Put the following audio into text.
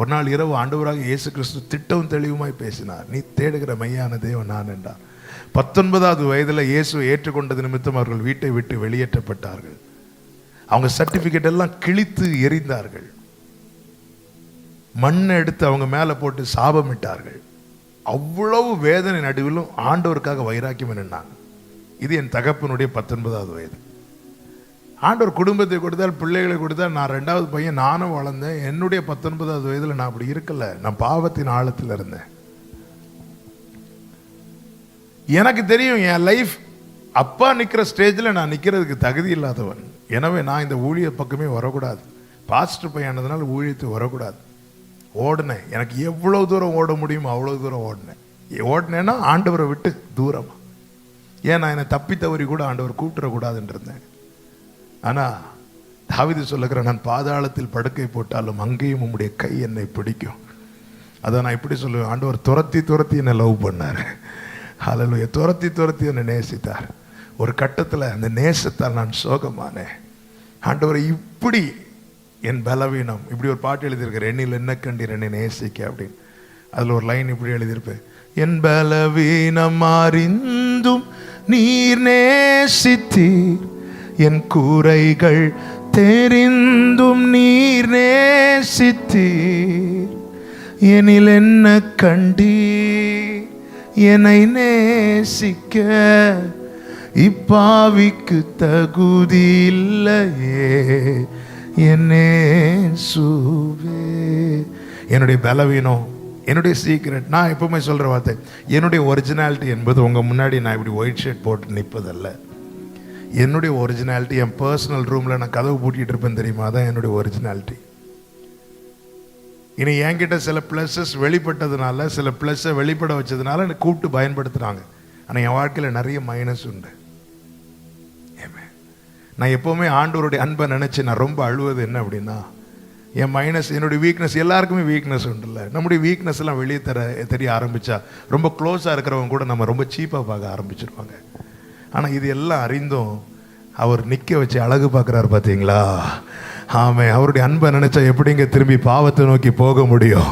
ஒரு நாள் இரவு ஆண்டவராக இயேசு கிறிஸ்து திட்டவும் தெளிவுமாய் பேசினார். நீ தேடுகிற மெய்யான தேவன் நான் என்றார். 19வது வயதில் இயேசுவை ஏற்றுக்கொண்டது நிமித்தம் அவர்கள் வீட்டை விட்டு வெளியேற்றப்பட்டார்கள். அவங்க சர்டிபிகேட் எல்லாம் கிழித்து எறிந்தார்கள். மண்ணை எடுத்து அவங்க மேலே போட்டு சாபமிட்டார்கள். அவ்வளவு வேதனை நடுவிலும் ஆண்டவருக்காக வைராக்கியம் நின்னாங்க. இது என் தகப்பனுடைய 19வது வயது. ஆண்டவர் குடும்பத்தை கொடுத்தால், பிள்ளைகளை கொடுத்தால். நான் 2வது பையன், நானும் வளர்ந்தேன். என்னுடைய 19வது வயதில் நான் அப்படி இருக்கல. நான் பாவத்தின் ஆழத்தில் இருந்தேன். எனக்கு தெரியும் என் லைஃப் அப்பா நிற்கிற ஸ்டேஜில் நான் நிற்கிறதுக்கு தகுதி இல்லாதவன். எனவே நான் இந்த ஊழிய பக்கமே வரக்கூடாது. பாஸ்டர் பையனதுனால ஊழியத்தை வரக்கூடாது. ஓடினேன். எனக்கு எவ்வளோ தூரம் ஓட முடியுமோ அவ்வளோ தூரம் ஓடினேன். ஓடினேன்னா ஆண்டவரை விட்டு தூரமாக. ஏன் நான் என்னை தப்பி தவறி கூட ஆண்டவர் கூப்பிட்டுறக்கூடாதுன்னு இருந்தேன். ஆனால் தாவீது சொல்லுகிற, நான் பாதாளத்தில் படுக்கை போட்டாலும் அங்கேயும் உம்முடைய கை என்னை பிடிக்கும். அதை நான் இப்படி சொல்லுவேன், ஆண்டவர் துரத்தி துரத்தி என்னை லவ் பண்ணார். ஹல்லேலூயா. துரத்தி துரத்தி என்னை நேசித்தார். ஒரு கட்டத்தில் அந்த நேசத்தால் நான் சோகமானேன். ஆண்டவர் இப்படி என் பலவீனம், இப்படி ஒரு பாட்டு எழுதியிருக்கிறேன், என்னில் என்ன கண்டீர் என்னை நேசிக்க அப்படின்னு. அதில் ஒரு லைன் இப்படி எழுதியிருப்பேன், என் பலவீனம் அறிந்தும் நீர் நேசித்தீர், என் கூரைகள் தெரிந்தும் நீர் நேசித்தீர், என்னில் என்ன கண்டீர் என்னை நேசிக்க, இப்பாவிக்கு தகுதி இல்லையே என்னே சூவே. என்னுடைய பலவீனம், என்னுடைய சீக்ரெட். நான் எப்பவுமே சொல்கிற வார்த்தை, என்னுடைய ஒரிஜினாலிட்டி என்பது உங்கள் முன்னாடி நான் இப்படி ஒயிட் ஷர்ட் போட்டு நிற்பதல்ல. என்னுடைய ஒரிஜினாலிட்டி என் பர்சனல் ரூமில் நான் கதவு பூட்டிகிட்டு இருப்பேன் தெரியுமா, அதான் என்னுடைய ஒரிஜினாலிட்டி. இனி என்கிட்ட சில ப்ளஸ்ஸஸ் வெளிப்பட்டதுனால, சில ப்ளஸ்ஸை வெளிப்பட வச்சதுனால என்னை கூப்பிட்டு பயன்படுத்துகிறாங்க. ஆனால் என் வாழ்க்கையில் நிறைய மைனஸ் உண்டு. நான் எப்போவுமே ஆண்டவருடைய அன்பை நினச்சி நான் ரொம்ப அழுவது என்ன அப்படின்னா, என் மைனஸ், என்னுடைய வீக்னஸ். எல்லாருக்குமே வீக்னஸ் உண்டுல்ல. நம்முடைய வீக்னஸ் எல்லாம் வெளியே தெரிய ஆரம்பித்தா ரொம்ப க்ளோஸாக இருக்கிறவங்க கூட நம்ம ரொம்ப சீப்பாக பார்க்க ஆரம்பிச்சிருவாங்க. ஆனால் இது எல்லாம் அறிந்தும் அவர் நிற்க வச்சு அழகு பார்க்குறாரு பார்த்தீங்களா? ஆமாம். அவருடைய அன்பை நினச்சா எப்படிங்க திரும்பி பாவத்தை நோக்கி போக முடியும்?